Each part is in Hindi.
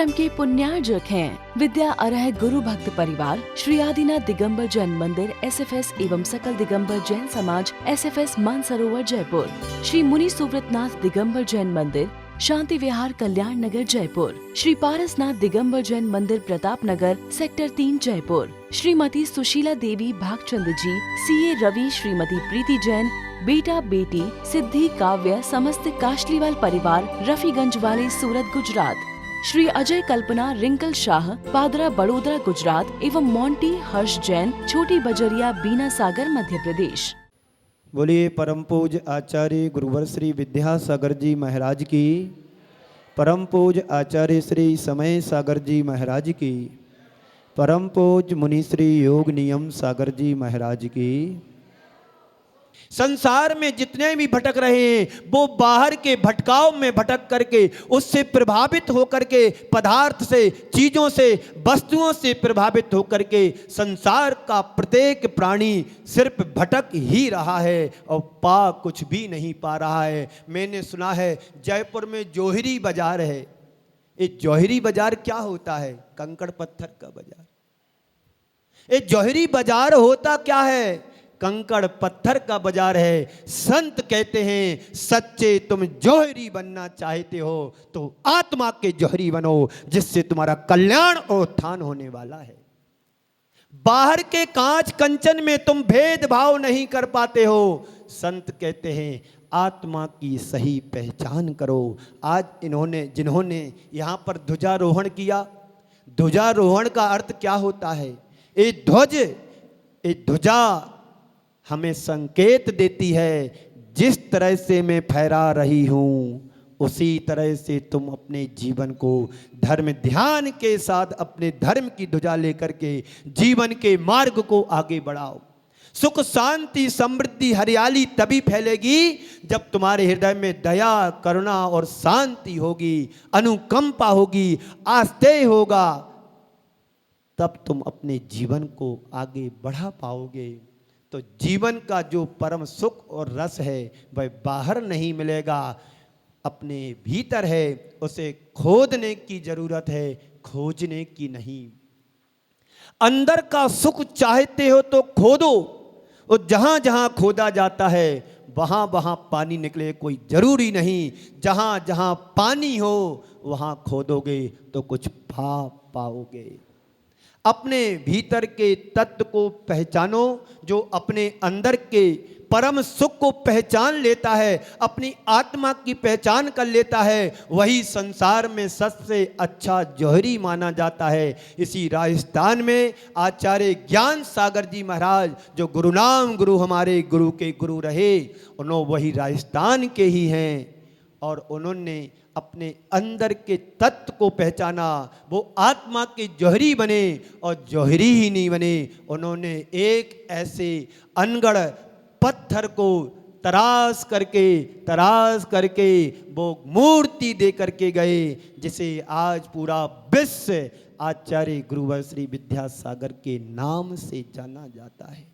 आश्रम के पुण्यार्जक हैं। विद्या अरह गुरु भक्त परिवार श्री आदिनाथ दिगंबर जैन मंदिर SFS एवं सकल दिगंबर जैन समाज SFS मानसरोवर जयपुर। श्री मुनि सुव्रतनाथ दिगंबर जैन मंदिर शांति विहार कल्याण नगर जयपुर। श्री पारसनाथ दिगंबर जैन मंदिर प्रताप नगर सेक्टर 3 जयपुर। श्रीमती सुशीला देवी भागचंद जी CA रवि, श्रीमती प्रीति जैन, बेटा बेटी सिद्धि काव्य, समस्त काशलीवाल परिवार रफीगंज वाले सूरत गुजरात। श्री अजय कल्पना रिंकल शाह पादरा बड़ोदरा गुजरात एवं मोंटी हर्ष जैन छोटी बजरिया बीना सागर मध्य प्रदेश। बोलिए परम पूज आचार्य गुरुवर श्री विद्यासागर जी महाराज की, परम पूज आचार्य श्री समय सागर जी महाराज की, परम पूज मुनि श्री योग नियम सागर जी महाराज की। संसार में जितने भी भटक रहे हैं वो बाहर के भटकाव में भटक करके उससे प्रभावित होकर के पदार्थ से, चीजों से, वस्तुओं से प्रभावित होकर के संसार का प्रत्येक प्राणी सिर्फ भटक ही रहा है और पा कुछ भी नहीं पा रहा है। मैंने सुना है जयपुर में जौहरी बाजार है। ये जौहरी बाजार क्या होता है? कंकड़ पत्थर का बाजार। ये जौहरी बाजार होता क्या है? कंकड़ पत्थर का बाजार है। संत कहते हैं सच्चे तुम जौहरी बनना चाहते हो तो आत्मा के जौहरी बनो, जिससे तुम्हारा कल्याण और उत्थान होने वाला है। बाहर के कांच कंचन में तुम भेदभाव नहीं कर पाते हो। संत कहते हैं आत्मा की सही पहचान करो। आज जिन्होंने यहां पर ध्वजारोहण किया, ध्वजारोहण का अर्थ क्या होता है? ये ध्वजा हमें संकेत देती है जिस तरह से मैं फहरा रही हूं उसी तरह से तुम अपने जीवन को धर्म ध्यान के साथ अपने धर्म की ध्वजा लेकर के जीवन के मार्ग को आगे बढ़ाओ। सुख शांति समृद्धि हरियाली तभी फैलेगी जब तुम्हारे हृदय में दया करुणा और शांति होगी, अनुकंपा होगी, आस्तेय होगा, तब तुम अपने जीवन को आगे बढ़ा पाओगे। तो जीवन का जो परम सुख और रस है वह बाहर नहीं मिलेगा, अपने भीतर है। उसे खोदने की जरूरत है, खोजने की नहीं। अंदर का सुख चाहते हो तो खोदो, और जहां जहां खोदा जाता है वहां वहां पानी निकले कोई जरूरी नहीं। जहां जहां पानी हो वहां खोदोगे तो कुछ पाओगे। अपने भीतर के तत्व को पहचानो। जो अपने अंदर के परम सुख को पहचान लेता है, अपनी आत्मा की पहचान कर लेता है, वही संसार में सबसे अच्छा जौहरी माना जाता है। इसी राजस्थान में आचार्य ज्ञान सागर जी महाराज जो गुरुनाम गुरु हमारे गुरु के गुरु रहे, उन्होंने वही राजस्थान के ही हैं और उन्होंने अपने अंदर के तत्व को पहचाना। वो आत्मा के जौहरी बने और जौहरी ही नहीं बने, उन्होंने एक ऐसे अनगढ़ पत्थर को तराश करके वो मूर्ति दे करके गए जिसे आज पूरा विश्व आचार्य गुरुवर श्री विद्यासागर के नाम से जाना जाता है।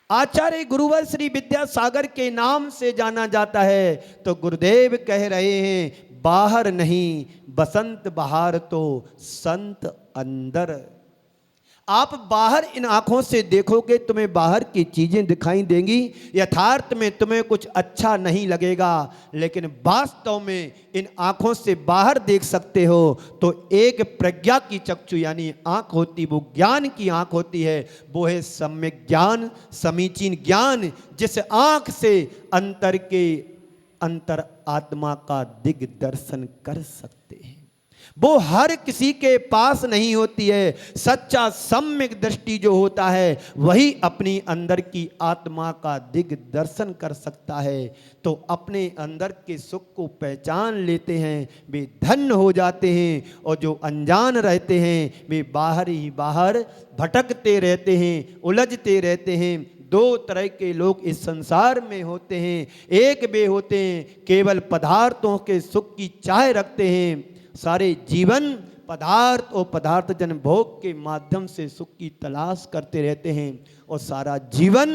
आचार्य गुरुवर श्री विद्यासागर के नाम से जाना जाता है। तो गुरुदेव कह रहे हैं बाहर नहीं बसंत बहार तो संत अंदर। आप बाहर इन आंखों से देखोगे तुम्हें बाहर की चीजें दिखाई देंगी, यथार्थ में तुम्हें कुछ अच्छा नहीं लगेगा, लेकिन वास्तव में इन आंखों से बाहर देख सकते हो तो एक प्रज्ञा की चक्षु यानी आंख होती, वो ज्ञान की आंख होती है। वो है सम्यक ज्ञान, समीचीन ज्ञान, जिस आंख से अंतर आत्मा का दिग्दर्शन कर सकते हैं। वो हर किसी के पास नहीं होती है। सच्चा सम्यक दृष्टि जो होता है वही अपनी अंदर की आत्मा का दिग्दर्शन कर सकता है। तो अपने अंदर के सुख को पहचान लेते हैं, वे धन्य हो जाते हैं, और जो अनजान रहते हैं वे बाहर ही बाहर भटकते रहते हैं, उलझते रहते हैं। दो तरह के लोग इस संसार में होते हैं। एक वे होते हैं केवल पदार्थों के सुख की चाह रखते हैं, सारे जीवन पदार्थ और पदार्थ जन भोग के माध्यम से सुख की तलाश करते रहते हैं और सारा जीवन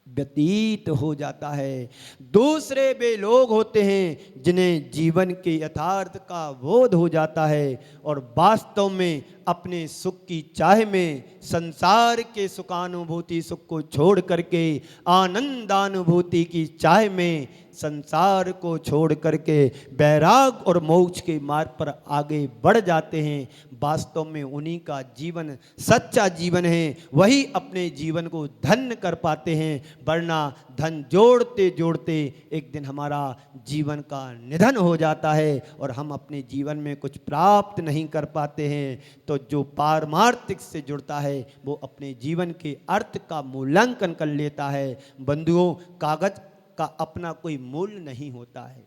व्यतीत हो जाता है। दूसरे वे लोग होते हैं जिन्हें जीवन के यथार्थ का बोध हो जाता है और वास्तव में अपने सुख की चाह में संसार के सुखानुभूति सुख को छोड़ करके आनंदानुभूति की चाह में संसार को छोड़ करके वैराग और मोक्ष के मार्ग पर आगे बढ़ जाते हैं। वास्तव में उन्हीं का जीवन सच्चा जीवन है, वही अपने जीवन को धन्य कर पाते हैं, वरना धन जोड़ते जोड़ते एक दिन हमारा जीवन का निधन हो जाता है और हम अपने जीवन में कुछ प्राप्त नहीं कर पाते हैं। तो जो पारमार्थिक से जुड़ता है वो अपने जीवन के अर्थ का मूल्यांकन कर लेता है। बंधुओं, कागज का अपना कोई मूल्य नहीं होता है,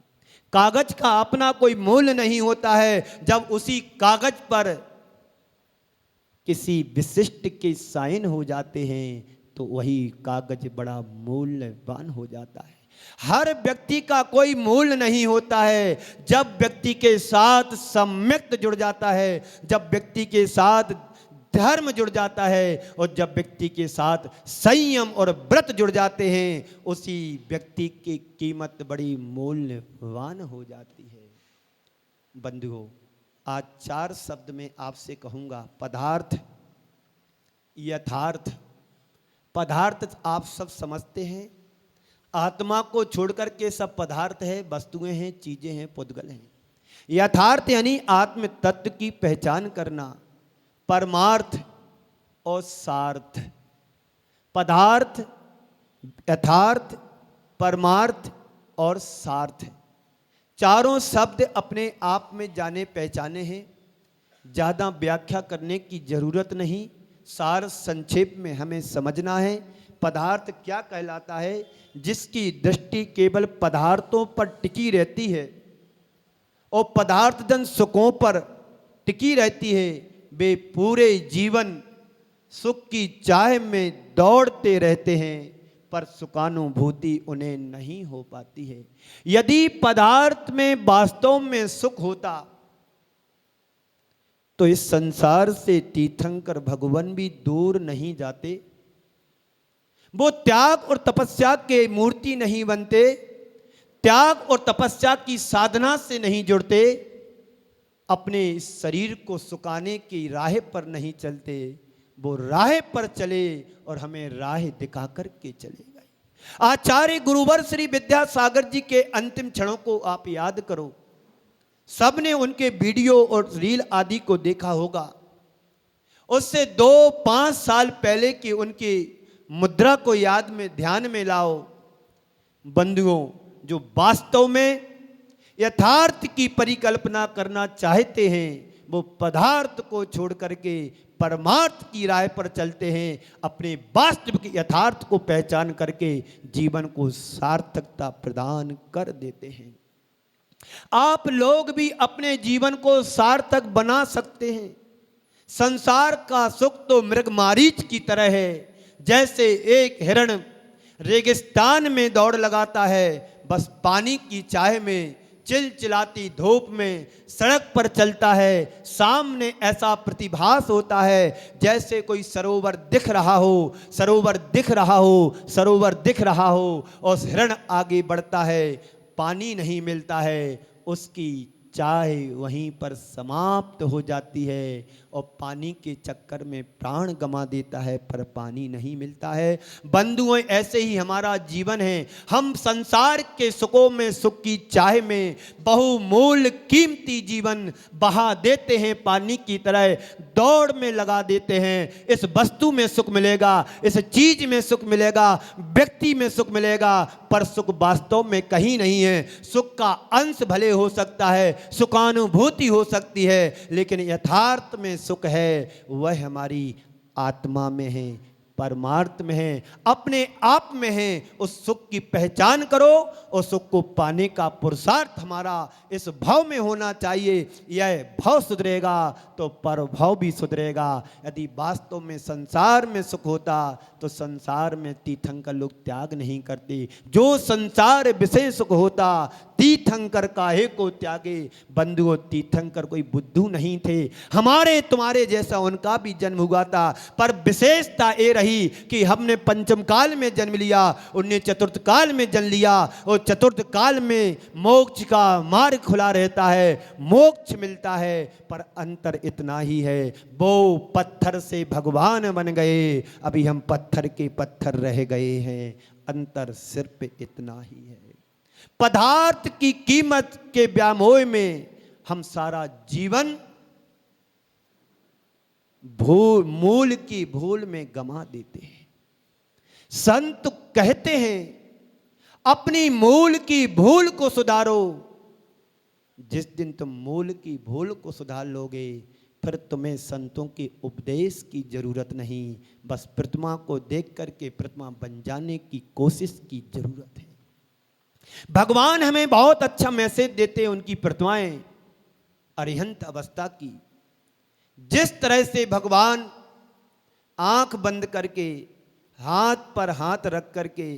कागज का अपना कोई मूल्य नहीं होता है। जब उसी कागज पर किसी विशिष्ट के साइन हो जाते हैं तो वही कागज बड़ा मूल्यवान हो जाता है। हर व्यक्ति का कोई मूल्य नहीं होता है। जब व्यक्ति के साथ सम्यक्त जुड़ जाता है, जब व्यक्ति के साथ धर्म जुड़ जाता है और जब व्यक्ति के साथ संयम और व्रत जुड़ जाते हैं, उसी व्यक्ति की कीमत बड़ी मूल्यवान हो जाती है। बंधुओं, आज 4 शब्द में आपसे कहूँगा, पदार्थ, यथार्थ। पदार्थ आप सब समझते हैं, आत्मा को छोड़कर के सब पदार्थ है, वस्तुएं हैं, चीजें हैं, पुद्गल हैं। यथार्थ यानी आत्म तत्व की पहचान करना, परमार्थ और सार्थ। पदार्थ, यथार्थ, परमार्थ और सार्थ, चारों शब्द अपने आप में जाने पहचाने हैं, ज़्यादा व्याख्या करने की जरूरत नहीं, सार संक्षेप में हमें समझना है। पदार्थ क्या कहलाता है? जिसकी दृष्टि केवल पदार्थों पर टिकी रहती है और पदार्थजन सुखों पर टिकी रहती है, वे पूरे जीवन सुख की चाह में दौड़ते रहते हैं पर सुखानुभूति उन्हें नहीं हो पाती है। यदि पदार्थ में वास्तव में सुख होता तो इस संसार से तीर्थंकर भगवान भी दूर नहीं जाते, वो त्याग और तपस्या के मूर्ति नहीं बनते, त्याग और तपस्या की साधना से नहीं जुड़ते, अपने शरीर को सुखाने की राह पर नहीं चलते, वो राह पर चले और हमें राह दिखा कर के चले गए। आचार्य गुरुवर श्री विद्यासागर जी के अंतिम क्षणों को आप याद करो। सबने उनके वीडियो और रील आदि को देखा होगा। उससे 2-5 साल पहले की उनकी मुद्रा को याद में ध्यान में लाओ। बंधुओं, जो वास्तव में यथार्थ की परिकल्पना करना चाहते हैं वो पदार्थ को छोड़ करके परमार्थ की राह पर चलते हैं, अपने वास्तविक यथार्थ को पहचान करके जीवन को सार्थकता प्रदान कर देते हैं। आप लोग भी अपने जीवन को सार्थक बना सकते हैं। संसार का सुख तो मृगमारीच की तरह है। जैसे एक हिरण रेगिस्तान में दौड़ लगाता है, बस पानी की चाह में, चिलचिलाती धूप में सड़क पर चलता है, सामने ऐसा प्रतिभास होता है जैसे कोई सरोवर दिख रहा हो, सरोवर दिख रहा हो, सरोवर दिख रहा हो, और हिरण आगे बढ़ता है, पानी नहीं मिलता है, उसकी चाह वहीं पर समाप्त हो जाती है और पानी के चक्कर में प्राण गंवा देता है, पर पानी नहीं मिलता है। बंधुओं, ऐसे ही हमारा जीवन है। हम संसार के सुखों में, सुख की चाह में बहुमूल्य कीमती जीवन बहा देते हैं, पानी की तरह दौड़ में लगा देते हैं। इस वस्तु में सुख मिलेगा, इस चीज में सुख मिलेगा, व्यक्ति में सुख मिलेगा, पर सुख वास्तव में कहीं नहीं है। सुख का अंश भले हो सकता है, सुखानुभूति हो सकती है, लेकिन यथार्थ में सुख है वह हमारी आत्मा में है, परमार्थ में है, अपने आप में है। उस सुख की पहचान करो और सुख को पाने का पुरुषार्थ हमारा इस भाव में होना चाहिए। यह भाव सुधरेगा तो परभाव भी सुधरेगा। यदि वास्तव में संसार में सुख होता तो संसार में तीर्थंकर लोग त्याग नहीं करते। जो संसार विषय सुख होता तीर्थंकर काहे को त्यागे। बंधुओं, तीर्थंकर कोई बुद्धू नहीं थे, हमारे तुम्हारे जैसा उनका भी जन्म हुआ था, पर विशेषता ये रही नहीं कि हमने पंचम काल में जन्म लिया, उनने चतुर्थ काल में जन्म लिया, और चतुर्थ काल में मोक्ष का मार्ग खुला रहता है, मोक्ष मिलता है। पर अंतर इतना ही है, वो पत्थर से भगवान बन गए, अभी हम पत्थर के पत्थर रह गए हैं। अंतर सिर्फ इतना ही है। पदार्थ की कीमत के व्यामोह में हम सारा जीवन मूल की भूल में गमा देते हैं। संत कहते हैं अपनी मूल की भूल को सुधारो। जिस दिन तुम मूल की भूल को सुधार लोगे, फिर तुम्हें संतों के उपदेश की जरूरत नहीं, बस प्रतिमा को देख करके प्रतिमा बन जाने की कोशिश की जरूरत है। भगवान हमें बहुत अच्छा मैसेज देते हैं उनकी प्रतिमाएं अरिहंत अवस्था की। जिस तरह से भगवान आंख बंद करके, हाथ पर हाथ रख करके,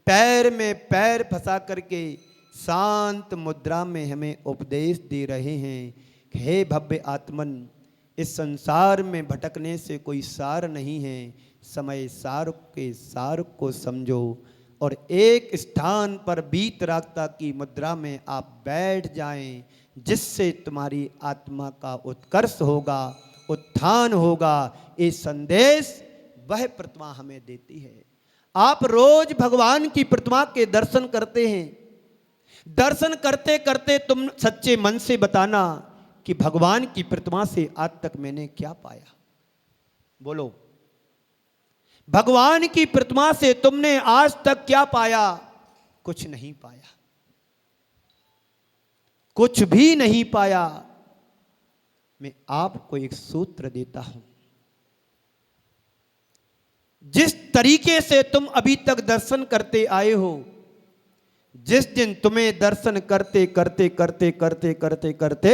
पैर में पैर फंसा करके शांत मुद्रा में हमें उपदेश दे रहे हैं, हे भव्य आत्मन, इस संसार में भटकने से कोई सार नहीं है। समय सार के सार को समझो और एक स्थान पर वीतरागता की मुद्रा में आप बैठ जाएं, जिससे तुम्हारी आत्मा का उत्कर्ष होगा, उत्थान होगा। ये संदेश वह प्रतिमा हमें देती है। आप रोज भगवान की प्रतिमा के दर्शन करते हैं, दर्शन करते करते तुम सच्चे मन से बताना कि भगवान की प्रतिमा से आज तक मैंने क्या पाया। बोलो, भगवान की प्रतिमा से तुमने आज तक क्या पाया? कुछ नहीं पाया, कुछ भी नहीं पाया। मैं आपको एक सूत्र देता हूं, जिस तरीके से तुम अभी तक दर्शन करते आए हो, जिस दिन तुम्हें दर्शन करते करते करते करते करते करते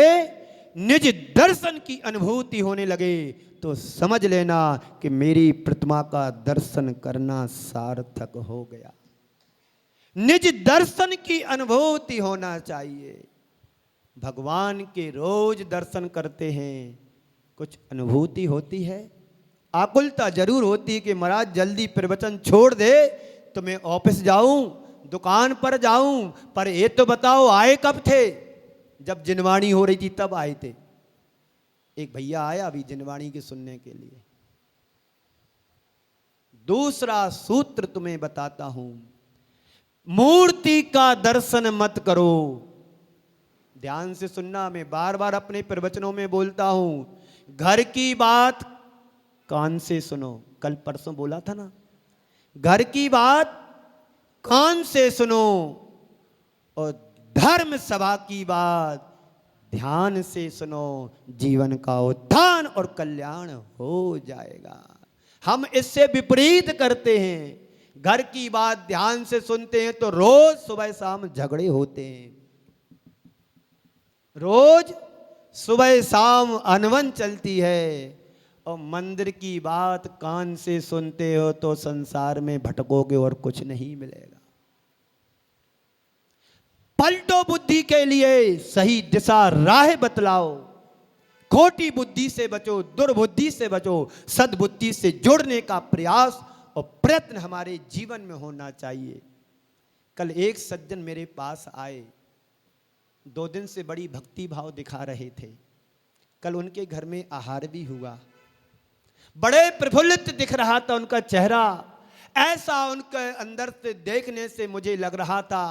निज दर्शन की अनुभूति होने लगे, तो समझ लेना कि मेरी प्रतिमा का दर्शन करना सार्थक हो गया। निज दर्शन की अनुभूति होना चाहिए। भगवान के रोज दर्शन करते हैं, कुछ अनुभूति होती है, आकुलता जरूर होती है कि महाराज जल्दी प्रवचन छोड़ दे तो मैं ऑफिस जाऊं, दुकान पर जाऊं। पर ये तो बताओ आए कब थे? जब जिनवाणी हो रही थी तब आए थे। एक भैया आया अभी जिनवाणी के सुनने के लिए। दूसरा सूत्र तुम्हें बताता हूं, मूर्ति का दर्शन मत करो। ध्यान से सुनना, मैं बार बार अपने प्रवचनों में बोलता हूं, घर की बात कान से सुनो। कल परसों बोला था ना, घर की बात कान से सुनो और धर्म सभा की बात ध्यान से सुनो। जीवन का उत्थान और कल्याण हो जाएगा। हम इससे विपरीत करते हैं। घर की बात ध्यान से सुनते हैं तो रोज सुबह शाम झगड़े होते हैं, रोज सुबह शाम अनबन चलती है। और मंदिर की बात कान से सुनते हो तो संसार में भटकोगे और कुछ नहीं मिलेगा। पलटो बुद्धि के लिए, सही दिशा राह बतलाओ। खोटी बुद्धि से बचो, दुर्बुद्धि से बचो, सद्बुद्धि से जुड़ने का प्रयास और प्रयत्न हमारे जीवन में होना चाहिए। कल एक सज्जन मेरे पास आए, 2 दिन से बड़ी भक्ति भाव दिखा रहे थे। कल उनके घर में आहार भी हुआ, बड़े प्रफुल्लित दिख रहा था उनका चेहरा। ऐसा उनके अंदर से देखने से मुझे लग रहा था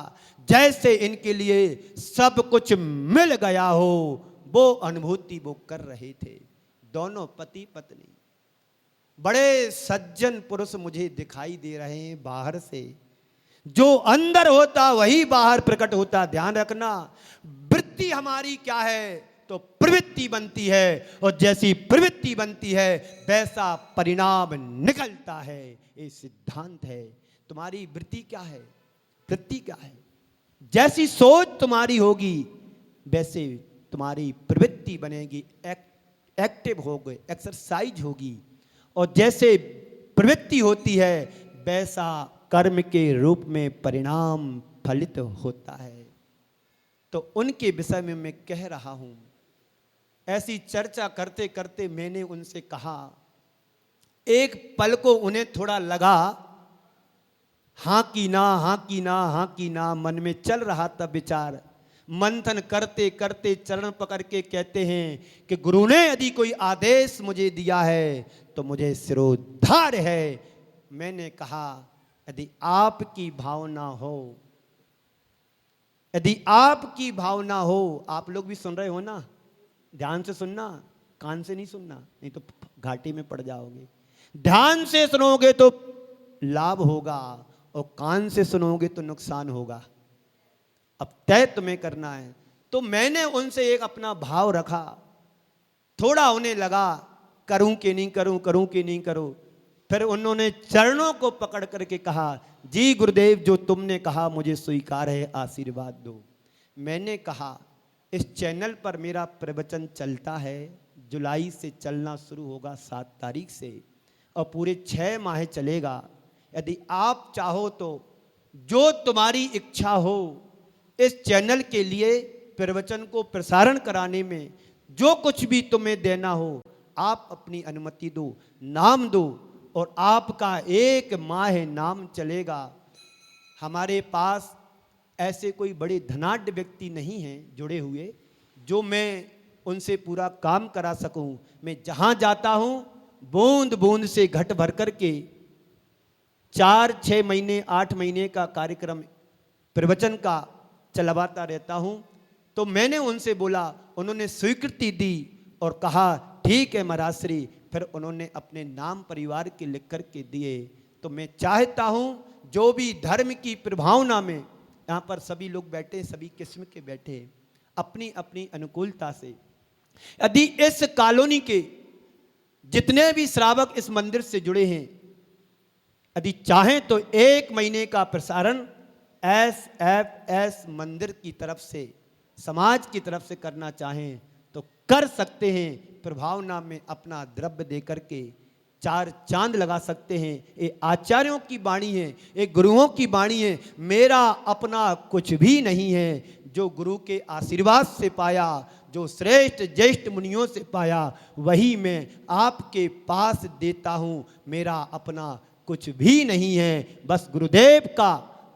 जैसे इनके लिए सब कुछ मिल गया हो। वो अनुभूति वो कर रहे थे। दोनों पति पत्नी बड़े सज्जन पुरुष मुझे दिखाई दे रहे हैं बाहर से। जो अंदर होता वही बाहर प्रकट होता। ध्यान रखना, वृत्ति हमारी क्या है तो प्रवृत्ति बनती है, और जैसी प्रवृत्ति बनती है वैसा परिणाम निकलता है। ये सिद्धांत है। तुम्हारी वृत्ति क्या है, वृत्ति क्या है, जैसी सोच तुम्हारी होगी वैसे तुम्हारी प्रवृत्ति बनेगी, एक्टिव होगी, एक्सरसाइज होगी। और जैसे प्रवृत्ति होती है वैसा कर्म के रूप में परिणाम फलित होता है। तो उनके विषय में मैं कह रहा हूं। ऐसी चर्चा करते करते मैंने उनसे कहा, एक पल को उन्हें थोड़ा लगा, हाँ की ना, हाँ की ना, हाँ की ना, मन में चल रहा था विचार। मंथन करते करते चरण पकड़ के कहते हैं कि गुरु ने यदि कोई आदेश मुझे दिया है तो मुझे सिरोद्धार है। मैंने कहा यदि आपकी भावना हो, यदि आपकी भावना हो, आप लोग भी सुन रहे हो ना, ध्यान से सुनना, कान से नहीं सुनना, नहीं तो घाटी में पड़ जाओगे। ध्यान से सुनोगे तो लाभ होगा और कान से सुनोगे तो नुकसान होगा। अब तय तुम्हें करना है। तो मैंने उनसे एक अपना भाव रखा, थोड़ा उन्हें लगा करूं कि नहीं करूं, करूं कि नहीं करूं। फिर उन्होंने चरणों को पकड़ करके कहा, जी गुरुदेव जो तुमने कहा मुझे स्वीकार है, आशीर्वाद दो। मैंने कहा इस चैनल पर मेरा प्रवचन चलता है, जुलाई से चलना शुरू होगा 7 तारीख से और पूरे 6 माह चलेगा। यदि आप चाहो तो जो तुम्हारी इच्छा हो इस चैनल के लिए प्रवचन को प्रसारण कराने में जो कुछ भी तुम्हें देना हो आप अपनी अनुमति दो, नाम दो और आपका 1 माह नाम चलेगा। हमारे पास ऐसे कोई बड़े धनाढ्य व्यक्ति नहीं हैं जुड़े हुए जो मैं उनसे पूरा काम करा सकूं। मैं जहां जाता हूं बूंद बूंद से घट भर करके 4-6 महीने 8 महीने का कार्यक्रम प्रवचन का चलवाता रहता हूं। तो मैंने उनसे बोला, उन्होंने स्वीकृति दी और कहा ठीक है महाराज श्री। फिर उन्होंने अपने नाम परिवार के लिख कर के दिए। तो मैं चाहता हूं जो भी धर्म की प्रभावना में यहाँ पर सभी लोग बैठे, सभी किस्म के बैठे, अपनी अपनी अनुकूलता से यदि इस कॉलोनी के जितने भी श्रावक इस मंदिर से जुड़े हैं यदि चाहें तो 1 महीने का प्रसारण SFS मंदिर की तरफ से, समाज की तरफ से करना चाहें तो कर सकते हैं। प्रभावना में अपना द्रव्य दे करके 4 चांद लगा सकते हैं। ये आचार्यों की वाणी है, ये गुरुओं की वाणी है। मेरा अपना कुछ भी नहीं है, जो गुरु के आशीर्वाद से पाया, जो श्रेष्ठ ज्येष्ठ मुनियों से पाया, वही मैं आपके पास देता हूँ। मेरा अपना कुछ भी नहीं है, बस गुरुदेव का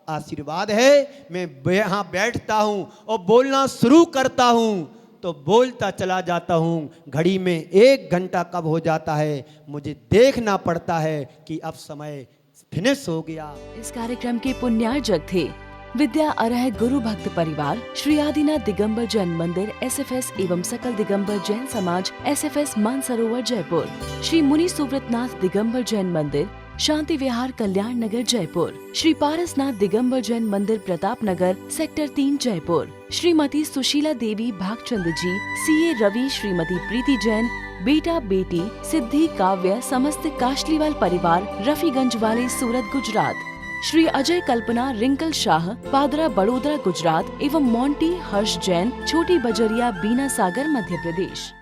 आशीर्वाद है। मैं यहाँ बैठता हूँ और बोलना शुरू करता हूँ तो बोलता चला जाता हूँ। घड़ी में 1 घंटा कब हो जाता है मुझे देखना पड़ता है कि अब समय फिनिश हो गया। इस कार्यक्रम के पुण्यार्जक थे विद्या अरह गुरु भक्त परिवार, श्री आदिनाथ दिगंबर जैन मंदिर SFS एवं सकल दिगंबर जैन समाज SFS मानसरोवर जयपुर, श्री मुनि सुव्रतनाथ दिगंबर जैन मंदिर, शांति विहार कल्याण नगर जयपुर, श्री पारसनाथ दिगंबर जैन मंदिर प्रताप नगर सेक्टर 3 जयपुर, श्रीमती सुशीला देवी भागचंद जी, CA रवि, श्रीमती प्रीति जैन, बेटा बेटी सिद्धि काव्य, समस्त काशलीवाल परिवार, रफीगंज वाले सूरत गुजरात, श्री अजय कल्पना रिंकल शाह, पादरा बड़ोदरा गुजरात एवं मोंटी हर्ष जैन, छोटी बजरिया बीना सागर मध्य प्रदेश।